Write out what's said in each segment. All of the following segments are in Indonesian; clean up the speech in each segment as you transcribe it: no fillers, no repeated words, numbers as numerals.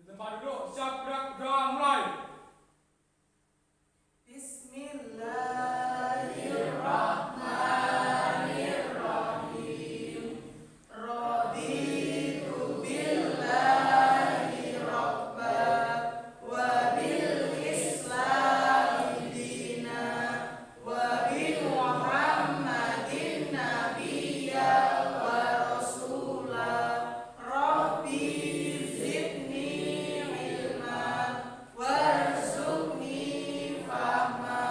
Tempat duduk, siap gerak, udah mulai. Bismillahirrahmanirrahim. Raditu billahi rabba wa bil islami dina wa bi Muhammadin nabiyya wa rasula. Rabbi zidni ilma warzuqni fahma.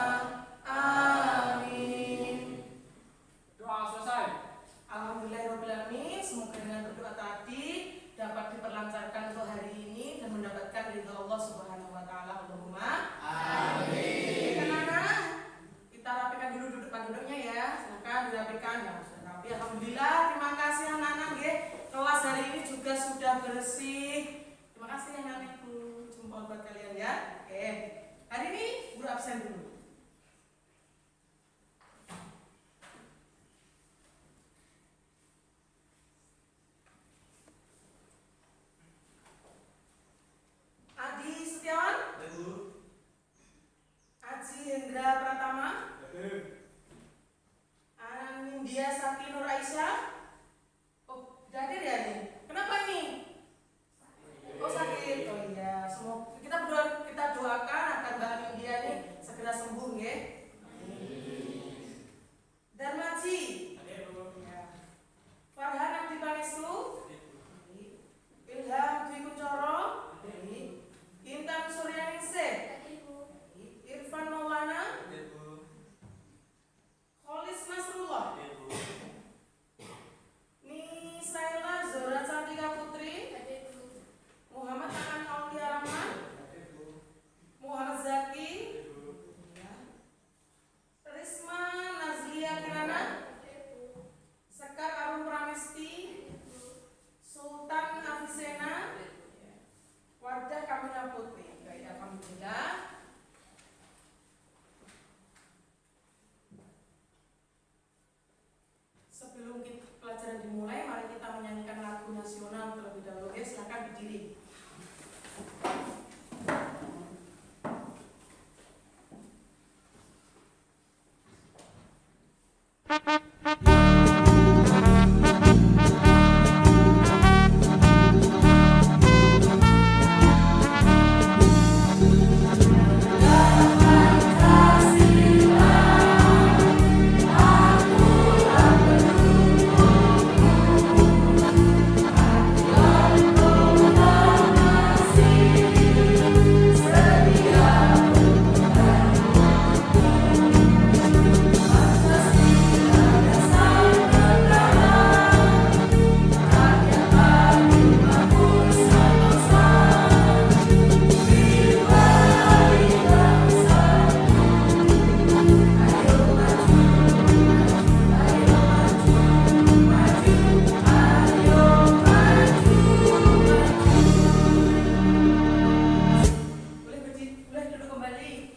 Amin. Doa selesai. Alhamdulillahirrahmanirrahim. Semoga dengan berdoa tadi dapat diperlancarkan untuk hari ini dan mendapatkan ridha Allah Subhanahu wa taala. Allahumma amin. Anak-anak, kita rapikan dulu duduk-duduknya ya. Silakan dirapikan ya. Sudah rapi. Alhamdulillah. Terima kasih anak-anak nggih. Kelas hari ini juga sudah bersih. Terima kasih anak-anakku. Jempol buat kalian ya. Oke. Hari ini guru absen dulu. Adi Setiawan, Aji Hendra Pratama, Anindya Sakti Nur Aisyah. Oh, udah hadir ya nih? Kenapa nih? Oh sakit. Oh iya, semoga kita doakan agar Mbak Anindya ini segera sembuh ya. Darmaji, ya. Farhan Abdi Panestu, Ilham Dwi Kuncoro, Intan Suryaningsih, Irfan Maulana, Kholis Nasrullah, Nisaila Zora Cantika Putri, Muhammad Akan Aulia Rahman, Muhammad Zaki, Risma Nazlia Kirana, Sekar Arum Pramesti, Sultan Afisena, Wardah Kamila Putri. Baik, alhamdulillah. Sebelum pelajaran dimulai, mari kita menyanyikan lagu nasional terlebih dahulu. Ya, silakan berdiri. Boleh duduk kembali.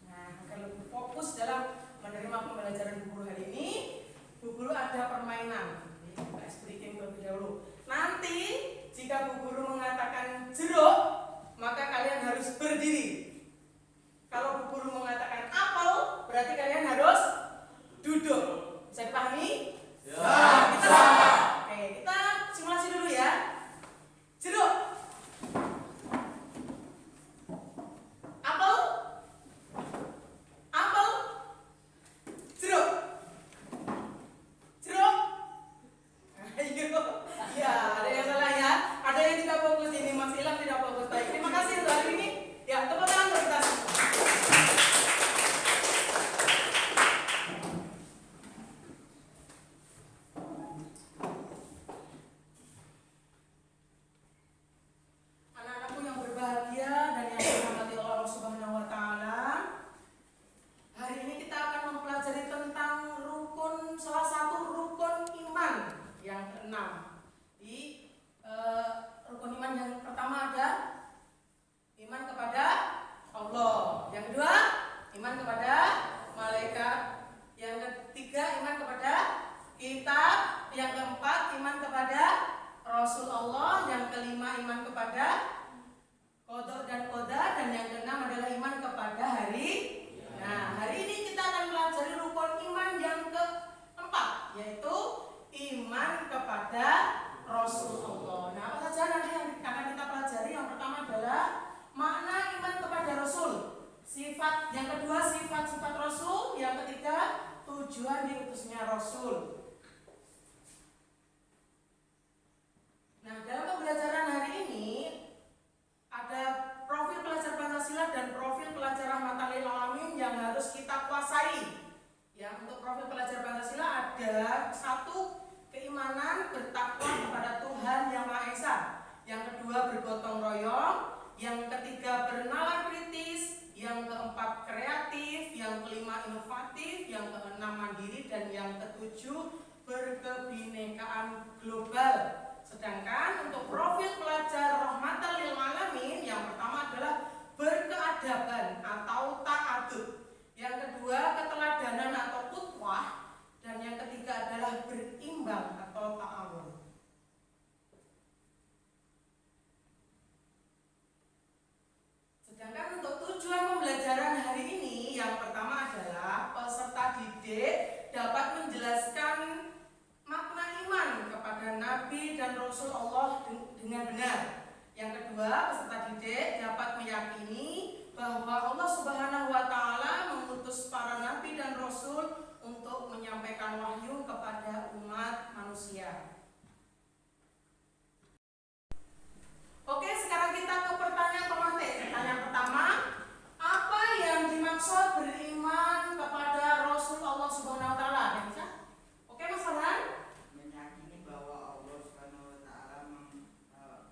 Nah, agar lebih fokus dalam menerima pembelajaran Bu Guru hari ini, Bu Guru ada permainan. Kita explication terlebih dahulu. Nanti jika Bu Guru mengatakan jeruk, maka kalian harus berdiri. Kalau Bu Guru mengatakan apel, berarti kalian harus duduk. Bisa dipahami? Ya. Oke, kita simulasi dulu ya. Jeruk, apel, apel, jeruk, jeruk. Ayo, ya ada yang salah ya, ada yang tidak fokus ini, Mas Ilham tidak fokus. Baik, terima kasih untuk hari ini. Ya, tepuk tangan untuk kita semua. Anak-anakku yang berbahagia dan yang dirahmati Allah Subhanahu wa taala. Hari ini kita akan mempelajari tentang salah satu rukun iman yang keenam. Di rukun iman yang pertama ada iman kepada Allah. Yang kedua, iman kepada malaikat. Yang ketiga, iman kepada kitab. Yang keempat, iman kepada Rasul Allah, yang kelima iman kepada qada dan qadar, dan yang keenam adalah iman kepada hari. Nah, hari ini kita akan pelajari rukun iman yang keempat, yaitu iman kepada Rasulullah. Nah, apa saja nanti yang akan kita pelajari? Yang pertama adalah makna iman kepada Rasul. Sifat yang kedua, sifat-sifat Rasul. Yang ketiga, tujuan diutusnya Rasul. Nah, dalam pembelajaran hari ini ada profil pelajar Pancasila dan profil pelajar Rahmatan lil Alamin yang harus kita kuasai. Ya, untuk profil pelajar Pancasila ada satu, keimanan bertakwa kepada Tuhan Yang Maha Esa. Yang kedua, bergotong royong. Yang ketiga, bernalar kritis. Yang keempat, kreatif. Yang kelima, inovatif. Yang keenam, mandiri. Dan yang ketujuh, berkebinekaan global. Sedangkan untuk profil pelajar Rahmatan lil Alamin, yang pertama adalah berkeadaban atau ta'adub. Yang kedua, keteladanan atau qudwah. Dan yang ketiga adalah berimbang atau ta'awun. Sedangkan untuk tujuan pembelajaran hari ini, yang pertama adalah peserta didik dapat menjelaskan makna iman kepada Nabi dan Rasul Allah dengan benar. Yang kedua, peserta didik dapat meyakini bahwa Allah Subhanahu wa Ta'ala mengutus para nabi dan rasul untuk menyampaikan wahyu kepada umat manusia. Oke, sekarang kita ke pertanyaan pemantik. Pertanyaan pertama, apa yang dimaksud beriman kepada Rasul Allah Subhanahu wa Ta'ala? Yang bisa? Oke, Mas Farhan? Meyakini bahwa Allah Subhanahu wa Ta'ala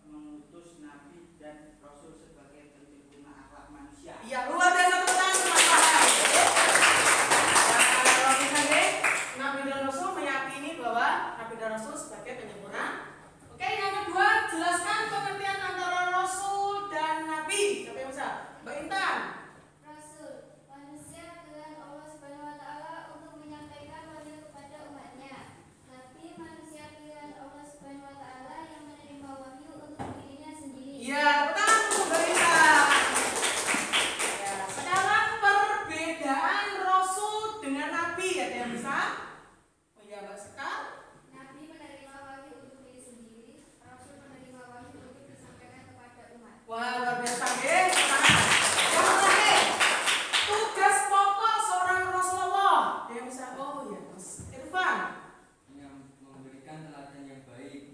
mengutus nabi dan rasul sebagai penyempurna akhlak manusia. Iya, luar biasa, tepuk tangan untuk Mas Farhan. Kalau misalnya nabi dan rasul meyakini bahwa nabi dan rasul sebagai penyempurna. Oke, yang kedua, jelaskan pengertian antara rasul dan nabi. Siapa yang bisa? Mbak Intan. Rasul, manusia pilihan Allah Subhanahu wa Ta'ala untuk menyampaikan wahyu kepada umatnya. Nabi, manusia pilihan Allah Subhanahu wa Ta'ala yang menerima wahyu untuk dirinya sendiri. Iya, tepuk tangan untuk Mbak Intan. Ya, sekarang perbedaan rasul dengan nabi, ada yang bisa? Oh iya, Mbak Sekar. Nabi menerima wahyu untuk diri sendiri. Rasul menerima wahyu untuk disampaikan kepada umat. Wah, luar biasa, nggih. Yang terakhir, tugas pokok seorang Rasulullah. Ada yang bisa? Oh iya, Mas Irfan. Yang memberikan teladan yang baik,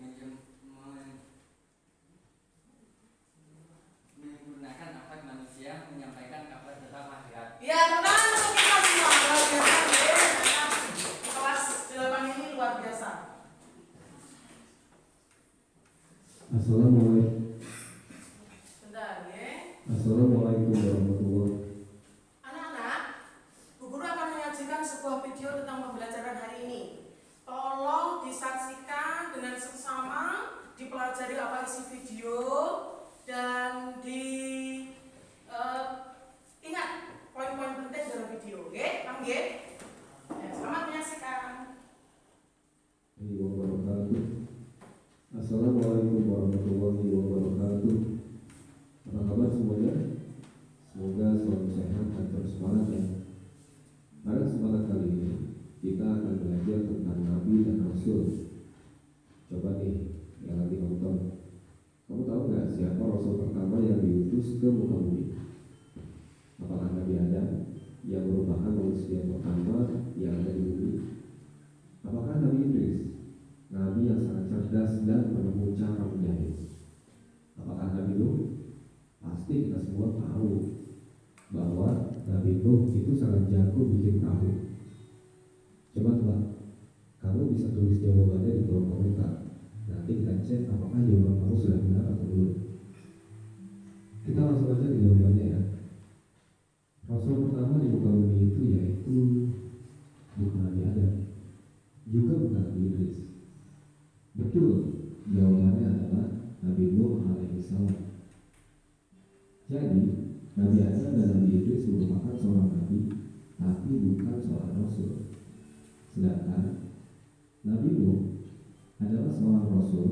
menyempurnakan akhlak manusia, menyampaikan kabar tentang akhirat. Ya, tepuk tangan untuk kita semua. Luar biasa, nggih. Kelas 8 ini luar biasa. Assalamualaikum Bentar, nggih. Assalamualaikum warahmatullahi. Anak-anak, Bu Guru akan menyajikan sebuah video tentang pembelajaran hari ini. Tolong disaksikan dengan seksama, dipelajari apa isi video, dan ingat poin-poin penting dalam video. Oke, paham nggih? Ya, selamat menyaksikan. Wabarakatuh. Assalamualaikum warahmatullahi wabarakatuh. Apa kabar semuanya? Semoga selalu sehat dan terus semangat ya. Pada kesempatan kali ini kita akan belajar tentang Nabi dan Rasul. Coba nih yang lagi nonton, kamu tahu nggak siapa Rasul pertama yang diutus ke muka bumi? Apakah Nabi Adam yang merupakan manusia pertama yang ada di bumi? Apakah Nabi Idris, Nabi yang sangat cerdas dan menemukan cara menjahit? Apakah Nabi Nuh? Pasti kita semua tahu bahwa Nabi Nuh itu sangat jago bikin perahu. Coba tebak, kamu bisa tulis jawabannya di kolom komentar. Nanti kita cek apakah jawaban kamu sudah benar atau belum. Kita langsung aja ke jawabannya ya. Rasul pertama di muka bumi itu yaitu bukan Nabi Adam, juga bukan Nabi Idris. Betul, jawabannya adalah Nabi Nuh alaihissalam. Jadi, Nabi Adam dan Nabi Idris merupakan seorang nabi, tapi bukan seorang rasul. Sedangkan Nabi Nuh adalah seorang rasul,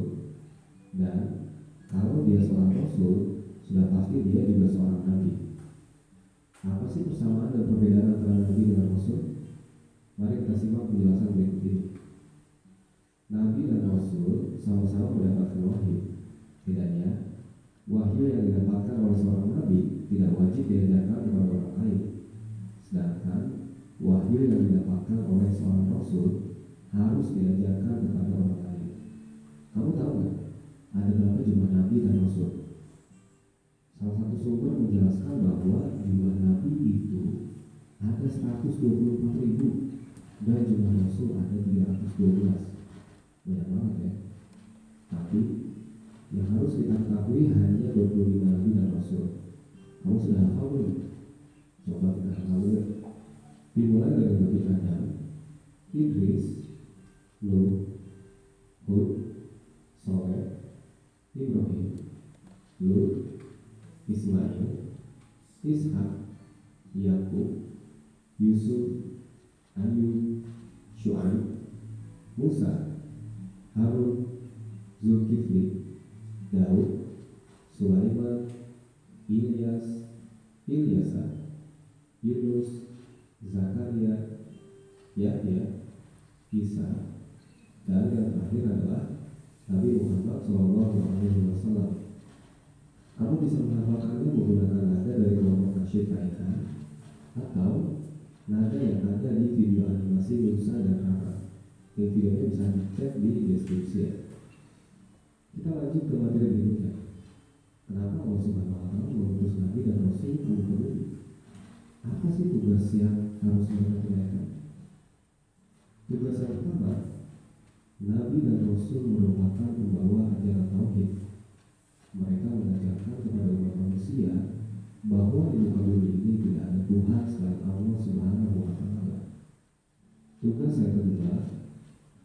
Rasul, sudah pasti dia juga seorang nabi. Apa sih persamaan dan perbedaan antara nabi dengan Rasul? Mari kita simak penjelasan berikut ini. Nabi dan Rasul sama-sama mendapatkan wahyu. Tidaknya, wahyu yang didapatkan oleh seorang nabi tidak wajib diajarkan kepada orang lain. Sedangkan wahyu yang didapatkan oleh seorang Rasul harus diajarkan kepada orang lain. Kamu tahu nggak ada berapa jumlah nabi dan Rasul? Salah satu sumber menjelaskan bahwa jumlah nabi itu ada 124.000 dan jumlah Rasul ada 312. Banyak banget ya. Tapi yang harus kita ketahui hanya 25 nabi dan Rasul. Kamu sudah hafal belum? Coba kita hafal dulu. Dimulai dari Nabi Adam, Idris, Nuh, Hud, Saleh, Ibrahim, Lut, Ismail, Ishak, Yakub, Yusuf, Ayub, Syuaib, Musa, Harun, Zulkifli, Daud, Sulaiman, Ilyas, Ilyasa, Yunus, Zakaria, Yahya, Isa, dan yang terakhir adalah Nabi Muhammad SAW. Kamu bisa menghafalkannya menggunakan nada dari kelompok nasyid kaitan atau nada yang ada di video animasi Musa dan Rara. Yang videonya bisa dicek di deskripsi ya. Kita lanjut ke materi berikutnya. Kenapa Allah Subhanahu wa Ta'ala mengutus Nabi dan Rasul ke muka bumi? Apa sih tugas yang harus mereka tunaikan? Tugas yang pertama, Nabi dan Rasul merupakan pembawa ajaran tauhid. Mereka mengajarkan kepada umat manusia bahwa di muka bumi ini tidak ada Tuhan selain Allah Subhanahu wa Ta'ala. Tugas yang kedua,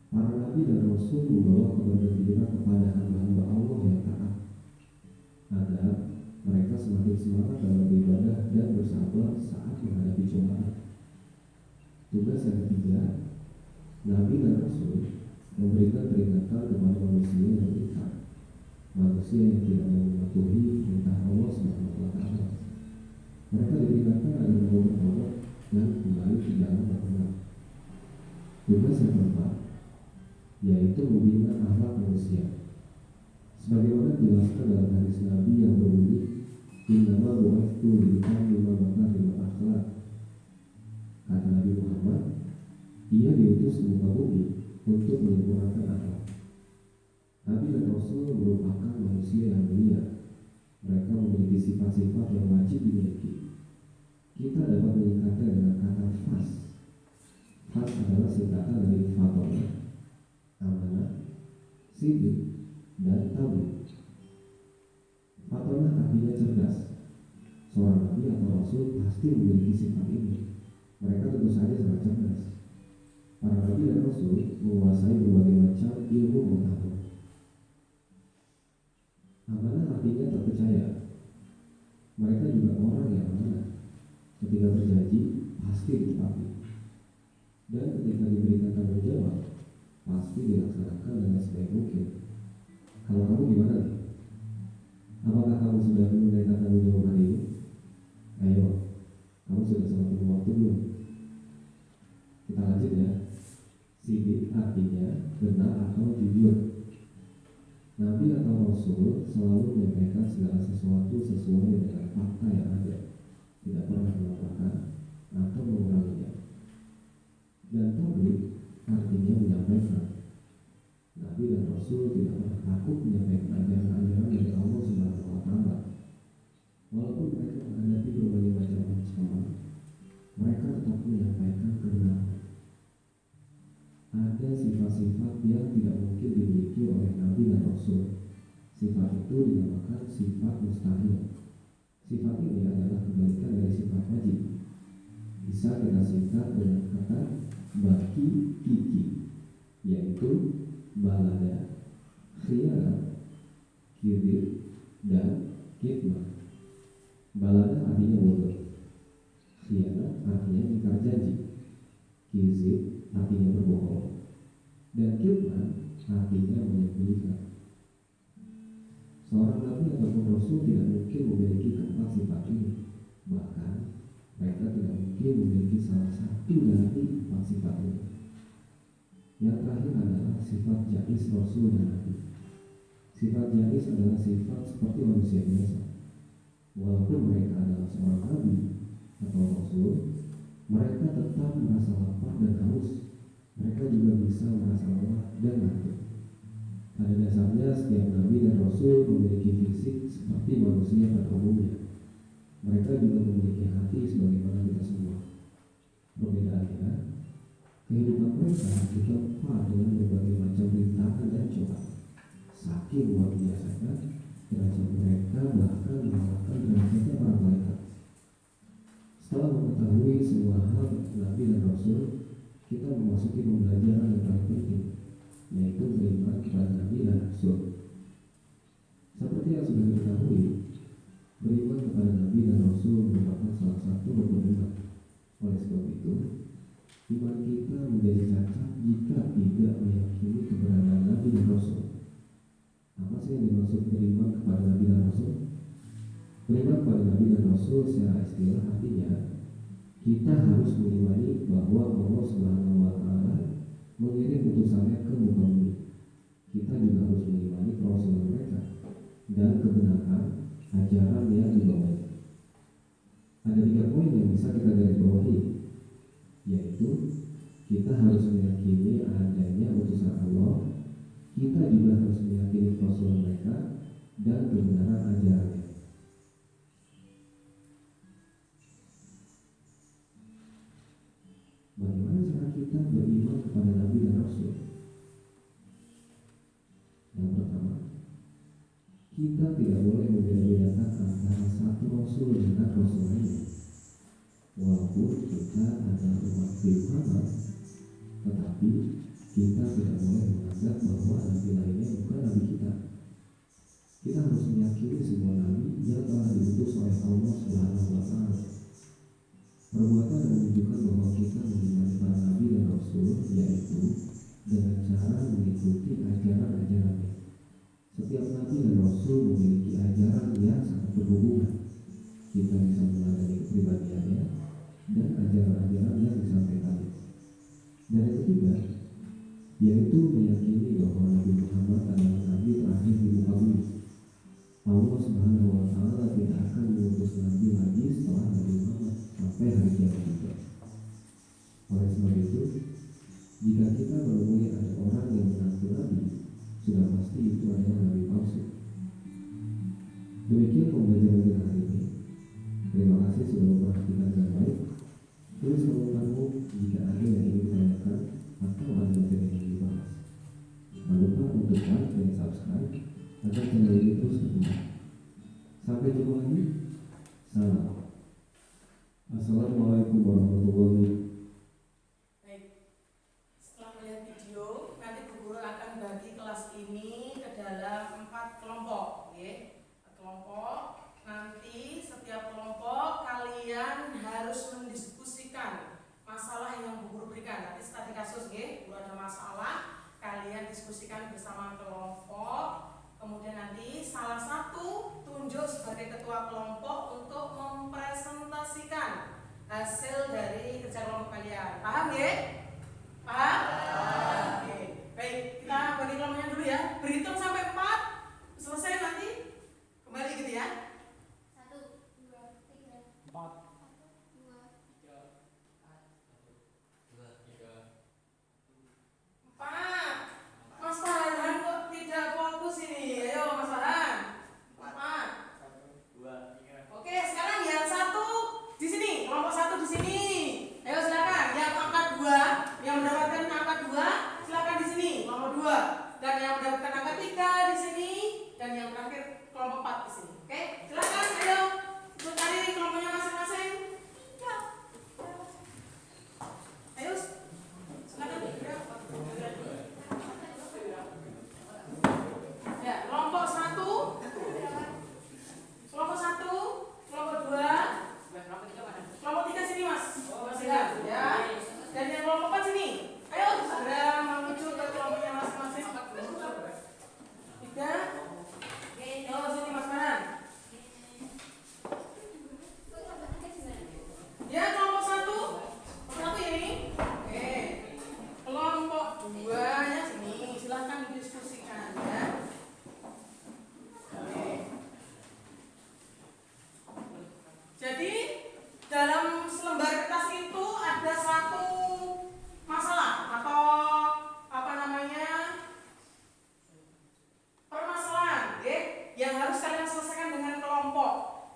para Nabi dan Rasul membawa kabar gembira kepada hamba-hamba Allah yang taat, agar mereka semakin semangat dalam beribadah dan bersabar saat menghadapi cobaan. Tugas yang ketiga, Nabi dan Rasul memberikan peringatan kepada manusia yang beriman, manusia yang tidak mematuhi perintah Allah Subhanahu wa Ta'ala. Mereka diperingatkan agar mau bertobat dan kembali ke jalan yang benar. Tugas yang keempat, yaitu membina akhlak manusia. Sebagaimana dijelaskan dalam hadis Nabi yang berbunyi, "Innama bu'ithtu liutammima makarimul akhlaq." Kata Nabi Muhammad, ia diutus ke muka bumi untuk menyempurnakan akhlak. Nabi dan Rasul merupakan manusia yang mulia. Mereka memiliki sifat-sifat yang wajib dimiliki. Kita dapat menyingkatnya dengan kata fas. Fas adalah singkatan dari fatonah, amanah, sidik, dan tabligh. Fatonah artinya cerdas. Seorang nabi atau rasul pasti memiliki sifat ini. Mereka tentu saja sangat cerdas. Para nabi dan rasul menguasai berbagai macam ilmu pengetahuan. Amanah artinya terpercaya. Mereka juga orang yang amanah. Ketika berjanji pasti ditepati. Dan ketika diberikan tanggung jawab pasti dilaksanakan dengan sebaik mungkin. Kalau kamu gimana nih? Apakah kamu sudah menunaikan tanggung jawab hari ini? Ayo, kamu sudah sempat penuh waktu belum? Kita lanjut ya. Sidik artinya benar atau jujur. Nabi atau Rasul selalu menyampaikan segala sesuatu sesuai dengan fakta yang ada, tidak pernah melakukan atau menguranginya. Dan tabligh artinya menyampaikan. Nabi dan Rasul tidak pernah takut menyampaikan ajaran-ajaran dari Allah Subhanahu wa Ta'ala. Walaupun mereka menghadapi berbagai macam ancaman, mereka tetap menyampaikan kebenaran. Ada sifat-sifat yang tidak mungkin dimiliki oleh Nabi dan Rasul. Sifat itu dinamakan sifat mustahil. Sifat ini adalah kebalikan dari sifat wajib. Bisa kita singkat dengan kata baki kiki, yaitu balada, khiyana, kidir, dan kitmah. Balada artinya bodoh, khiyana artinya ingkar janji, kizib artinya berbohong, dan kitmah artinya menyembunyikan. Seorang nabi ataupun rasul tidak mungkin memiliki keempat sifat ini. Bahkan mereka tidak mungkin memiliki salah satu dari empat sifat ini. Yang terakhir adalah sifat jais rasul dan nabi. Sifat jais adalah sifat seperti manusia biasa. Walaupun mereka adalah seorang nabi atau rasul, mereka tetap merasa lapar dan haus. Mereka juga bisa merasa lelah dan ngantuk. Pada dasarnya setiap nabi dan rasul memiliki fisik seperti manusia pada umumnya. Mereka juga memiliki hati sebagaimana kita semua. Perbedaannya, kehidupan mereka ditempa dengan berbagai macam rintangan dan cobaan. Saking luar biasanya, derajat mereka bahkan mengalahkan derajatnya para malaikat. Setelah mengetahui semua hal nabi dan rasul, kita memasuki pembelajaran yang paling penting, yaitu beriman kepada nabi dan rasul. Seperti yang sudah diketahui, beriman kepada nabi dan rasul merupakan salah satu rukun iman. Oleh sebab itu, iman kita menjadi cacat jika tidak meyakini keberadaan nabi dan rasul. Apa sih yang dimaksud beriman kepada nabi dan rasul? Beriman kepada nabi dan rasul secara istilah artinya kita harus mengimani bahwa Allah Subhanahu wa Ta'ala mengirim utusannya ke muka bumi. Kita juga harus mengimani kerasulan mereka dan kebenaran ajaran yang dibawanya. Ada 3 poin yang bisa kita garis bawahi, yaitu kita harus meyakini adanya utusan Allah, kita juga harus meyakini kerasulan mereka dan kebenaran ajarannya. Bagaimana cara kita beriman kepada nabi dan rasul? Yang pertama, kita tidak boleh membeda-bedakan antara satu rasul dengan rasul lainnya. Walaupun kita adalah umat Muhammad, tetapi kita tidak boleh menganggap bahwa nabi lainnya bukan nabi kita. Kita harus meyakini semua nabi yang telah diutus oleh Allah Subhanahu wa Ta'ala. Perbuatan yang menunjukkan bahwa kita mengimani para nabi dan rasul yaitu dengan cara mengikuti ajaran-ajarannya. Setiap nabi dan rasul memiliki ajaran yang sangat berhubungan. Kita bisa meneladani kepribadiannya dan ajaran-ajaran yang disampaikannya. Dan yang ketiga, yaitu meyakini bahwa Nabi Muhammad adalah nabi terakhir di muka bumi. Allah Subhanahu wa Ta'ala tidak akan mengutus nabi lagi setelah Nabi Muhammad sampai hari kiamat juga. Oleh sebab itu, jika kita menemui ada orang yang mengaku nabi, sudah pasti itu adalah nabi palsu. Demikian pembelajaran kita hari ini. Terima kasih sudah memperhatikan dengan baik. Tulis komentarmu jika ada yang ingin ditanyakan atau ada materi yang dibahas. Jangan lupa untuk like dan subscribe agar channel ini terus berkembang. Sampai jumpa lagi. Salam. Assalamualaikum warahmatullahi wabarakatuh. Baik, setelah melihat video, nanti Bu Guru akan bagi kelas ini ke dalam 4 kelompok, ya. Kelompok, nanti setiap kelompok kalian harus mendiskusikan masalah yang Bu Guru berikan. Nanti studi kasus, ya. Kalau ada masalah, kalian diskusikan bersama kelompok. Kemudian nanti salah satu tunjuk sebagai ketua kelompok untuk mempresentasikan hasil dari kerja kelompok kalian. Paham ya? Paham? Oke. Baik, kita bagi kelompoknya dulu ya. Berhitung sampai 4. Selesai nanti kembali gitu ya. 1, 2, 3, 4, 1, 2, 3, 4, 2, 3, 4.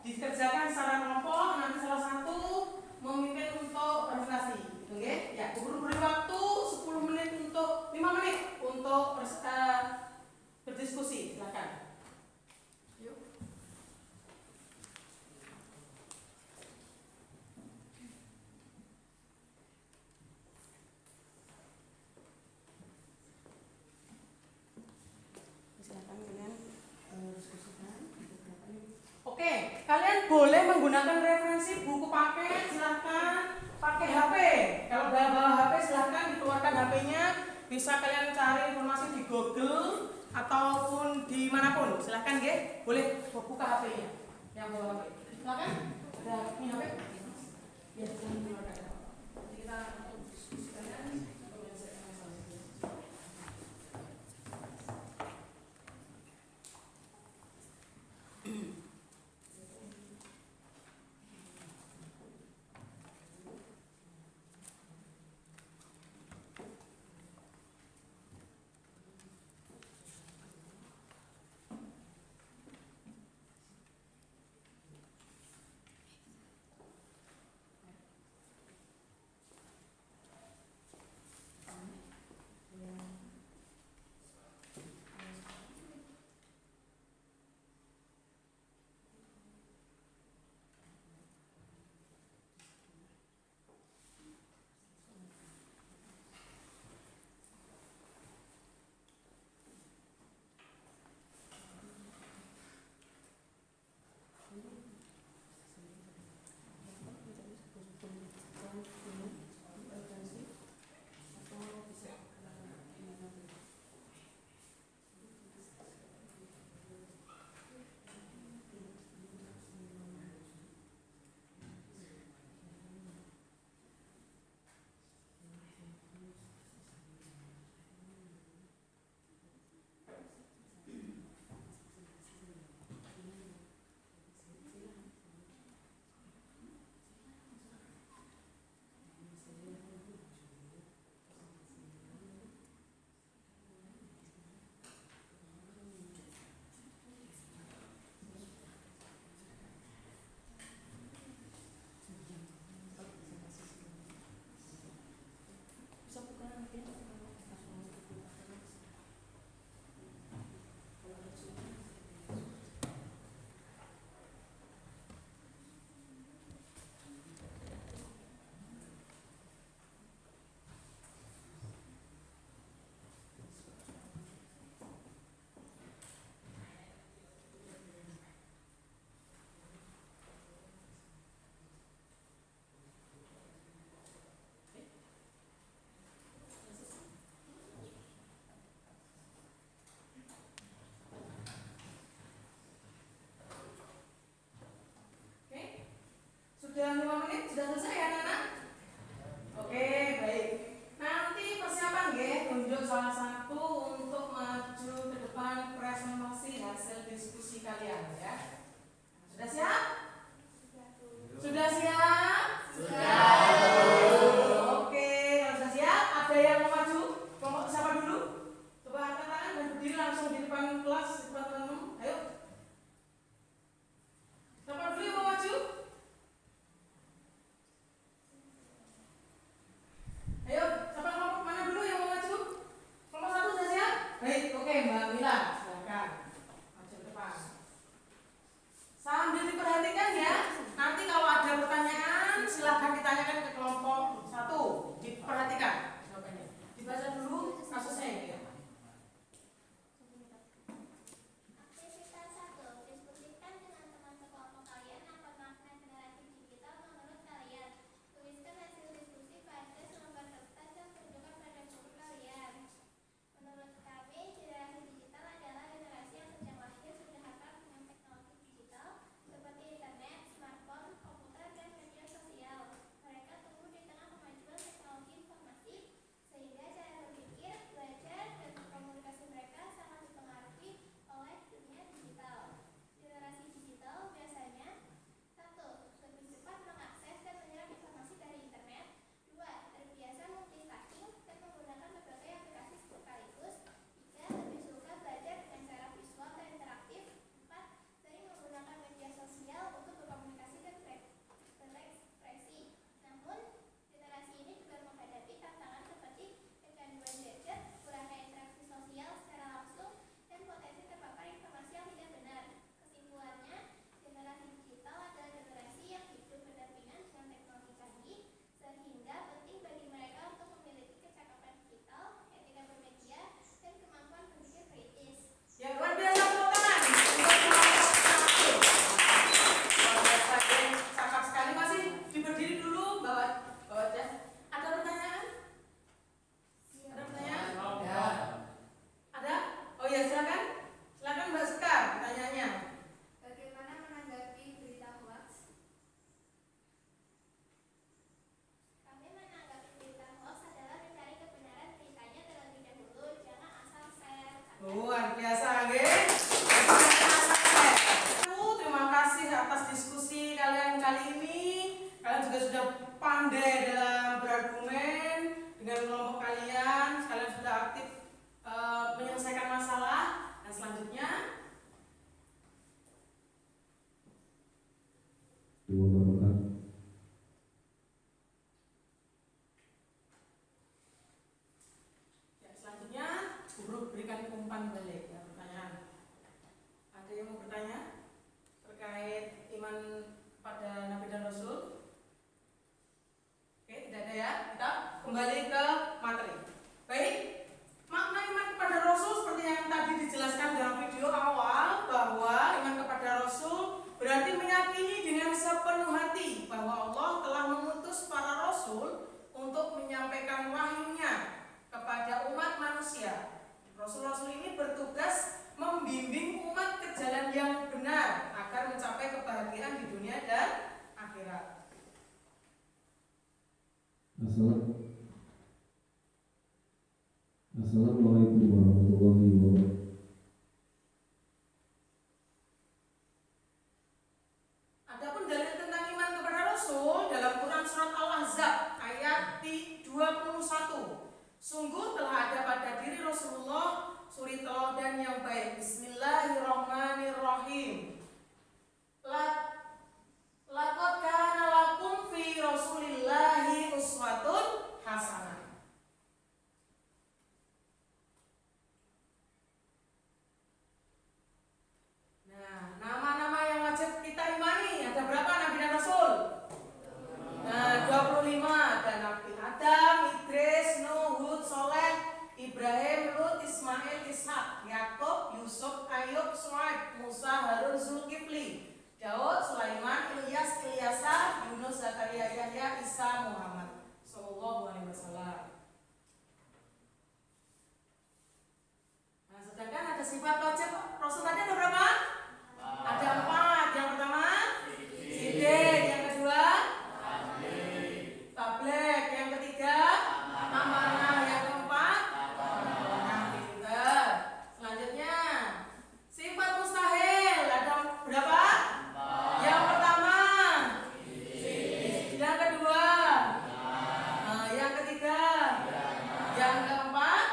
dikerjakan secara kelompok, nanti salah satu memimpin untuk presentasi. Oke? Ya, beri waktu 10 menit untuk 5 menit untuk berdiskusi. Silakan. Yuk. Silakan kalian diskusikan. Oke, kalian boleh menggunakan referensi buku paket, silahkan pakai HP. Kalau bawa HP silahkan dikeluarkan HP-nya. Bisa kalian cari informasi di Google ataupun dimanapun. Silahkan ya, boleh buka HP-nya. Yang bawa HP, silahkan. Ada ini HP? Ya, silahkan dikeluarkan. Nanti kita diskusikan. Sudah 5 menit, sudah selesai ya anak-anak? Oke, baik. Nanti persiapan ya, tunjuk salah satu untuk maju ke depan presentasi hasil diskusi kalian ya. Sudah siap? Sudah siap? Sudah. Oke, kalau sudah siap, ada yang mau maju? Kelompok siapa dulu? Coba angkat tangan dan berdiri langsung di depan kelas, di depan teman-teman. Ayo. Siapa dulu yang mau maju? Ayo, siapa kelompok mana dulu yang mau maju? Kelompok 1 sudah siap? Baik, oke Mbak Mila, silakan maju ke depan. Sambil diperhatikan ya. Nanti kalau ada pertanyaan silahkan ditanyakan ke kelompok 1. Diperhatikan jawabannya. Dibaca dulu kasusnya ini ya. Aktivitas 1. Diskusikan dengan teman sekelompok kalian apa makna generasi digital menurut kalian. Tuliskan hasil diskusi pada selembar kertas yang tunjukkan pada buku kalian. Menurut kami, generasi digital adalah Luar biasa, nggih. Terima kasih atas diskusi kalian kali ini. Kalian juga sudah pandai dalam berargumen dengan kelompok kalian. Kalian sudah aktif menyelesaikan masalah. Dan selanjutnya guru berikan umpan balik ya, pertanyaan. Ada yang mau bertanya terkait iman pada Nabi dan Rasul? Oke, tidak ada ya. Kita kembali ke materi. Baik, makna iman kepada Rasul seperti yang tadi dijelaskan dalam video awal, bahwa iman kepada Rasul berarti meyakini dengan sepenuh hati bahwa Allah telah mengutus para Rasul untuk menyampaikan wahyunya kepada umat manusia. Rasul-rasul ini bertugas membimbing umat ke jalan yang benar agar mencapai kebahagiaan di dunia dan akhirat. Assalamualaikum warahmatullahi wabarakatuh. Adapun dalil tentang iman kepada Rasul dalam Quran surat Al-Ahzab ayat 21. Sungguh telah ada pada diri Rasulullah suri teladan yang baik. Bismillahirrahmanirrahim. Laqad kana lakum fi Rasulillahi uswatun hasanah. Nah, nama-nama yang wajib kita imani ada berapa Nabi dan Rasul? Nah, 25. Ada Nabi Adam, Idris, Nuh, Hud, Soleh, Ibrahim, Lut, Ismail, Ishak, Yakub, Yusuf, Ayub, Shu'aib, Musa, Harun, Zulkifli, Daud, Sulaiman, Ilyas, Ilyasa, Yunus, Zakaria, Yahya, Isa, Muhammad sallallahu alaihi wasallam. Nah, sedangkan ada sifat wajib Rasul tadi ada berapa? Ada 4. Yang pertama Siddiq, yang kedua Tabligh, yang ketiga amanah, yang keempat pintar. Selanjutnya sifat mustahil ada berapa? Yang pertama, yang kedua, yang ketiga, yang keempat,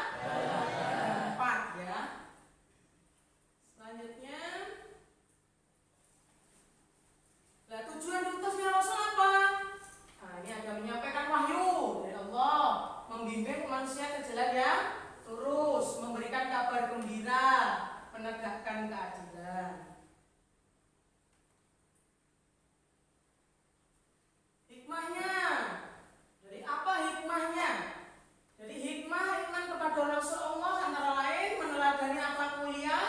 ya. Selanjutnya, nah, tujuan diutusnya Rasul apa? Nah, ini ada menyampaikan wahyu dari Allah, membimbing manusia ke jalan yang lurus, memberikan kabar gembira, menegakkan keadilan. Hikmahnya, dari apa hikmahnya? Jadi hikmah iman kepada Rasulullah antara lain meneladani akhlak mulia,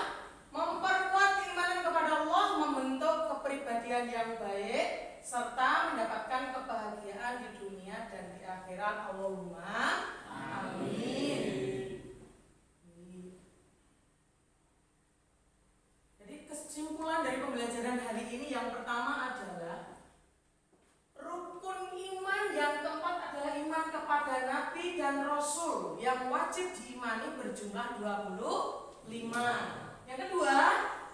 memperkuat keimanan kepada Allah, membentuk kepribadian yang baik, serta mendapatkan kebahagiaan di dunia dan di akhirat. Allahumma amin. Jadi kesimpulan dari pembelajaran hari ini yang pertama adalah rukun iman yang keempat adalah iman kepada Nabi dan Rasul yang wajib diimani berjumlah 25. Yang kedua,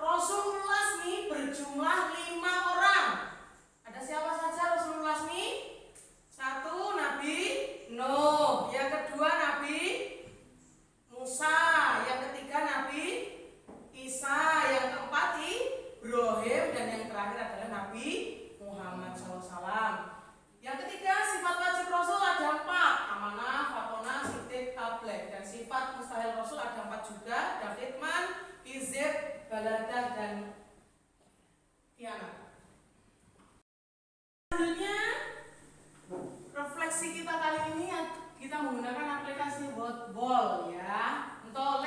Rasul Lasmi berjumlah 5 orang. Ada siapa saja Rasul Lasmi? 1. Nabi Nuh. Yang kedua Nabi Musa. Yang ketiga Nabi Isa. Yang keempat Ibrahim. Dan yang terakhir adalah Nabi Muhammad SAW. Yang ketiga, sifat wajib Rasul ada 4. Amanah, fatonah, siddiq, tabligh. Dan sifat mustahil Rasul ada 4 juga. Davidman, izib, baladah, dan khianat. Selanjutnya, refleksi kita kali ini kita menggunakan aplikasi Wordball ya. Untuk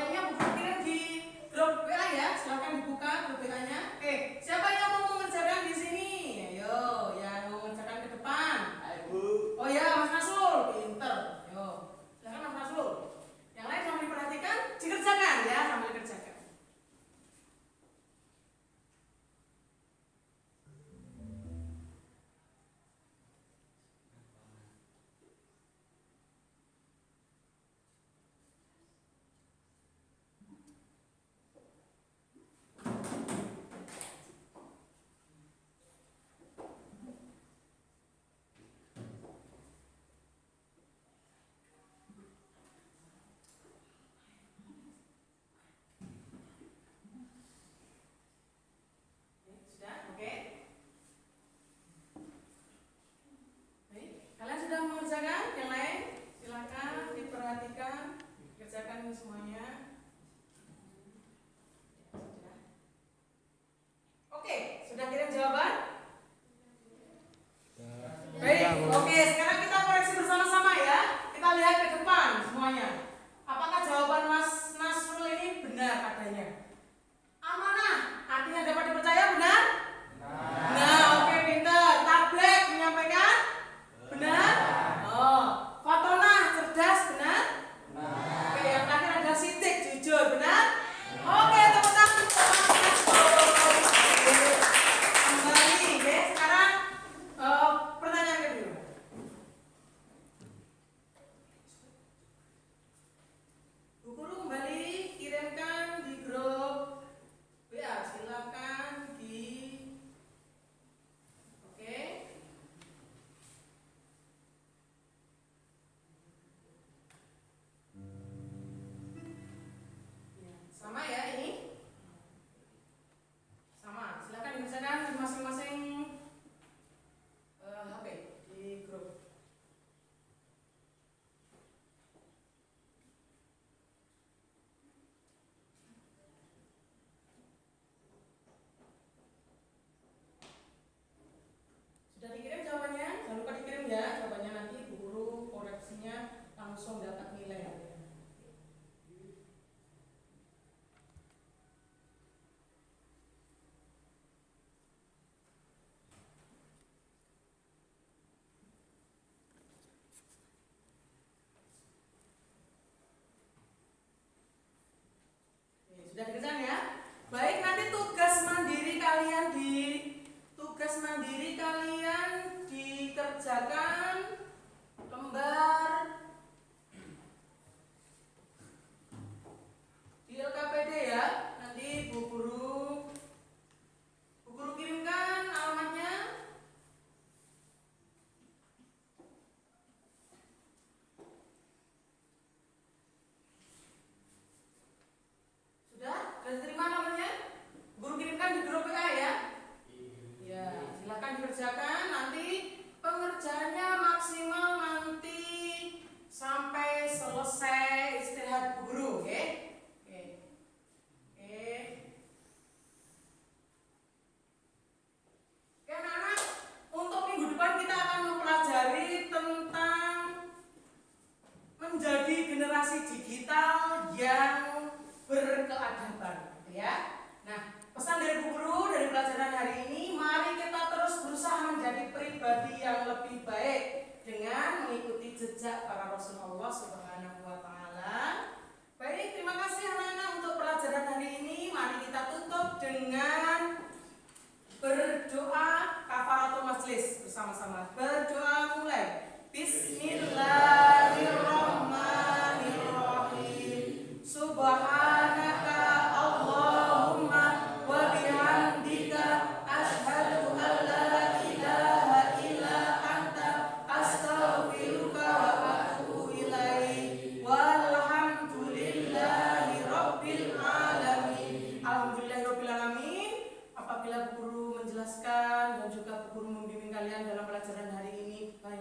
Sudah dikerjakan ya? Baik, nanti tugas mandiri kalian dikerjakan lembar di LKPD ya. Nanti Bu Guru kirimkan alamatnya. Sudah diterima alamatnya? Guru kirimkan di grup WA ya. Ya, silakan dikerjakan. Nanti pengerjaannya maksimal nanti sampai selesai istirahat Bu Guru, oke? Oke anak-anak, untuk minggu depan kita akan mempelajari tentang menjadi generasi digital yang berkeadaban, gitu ya. Nah, pesan dari Bu Guru dari pelajaran hari ini, mari kita terus berusaha menjadi pribadi yang lebih baik dengan mengikuti jejak para Rasul Allah Subhanahu wa taala. Baik, terima kasih anak-anak untuk pelajaran hari ini. Mari kita tutup dengan berdoa kafaratul majlis bersama-sama. Berdoa mulai. Bismillahirrahmanirrahim. Subhanaka Allahumma wa bihamdika asyhadu an la ilaha illa anta astaghfiruka wa atubu ilaik. Walhamdulillahi rabbil alamin. Alhamdulillahi rabbil alamin. Apabila Bu Guru menjelaskan dan juga Bu Guru membimbing kalian dalam pelajaran hari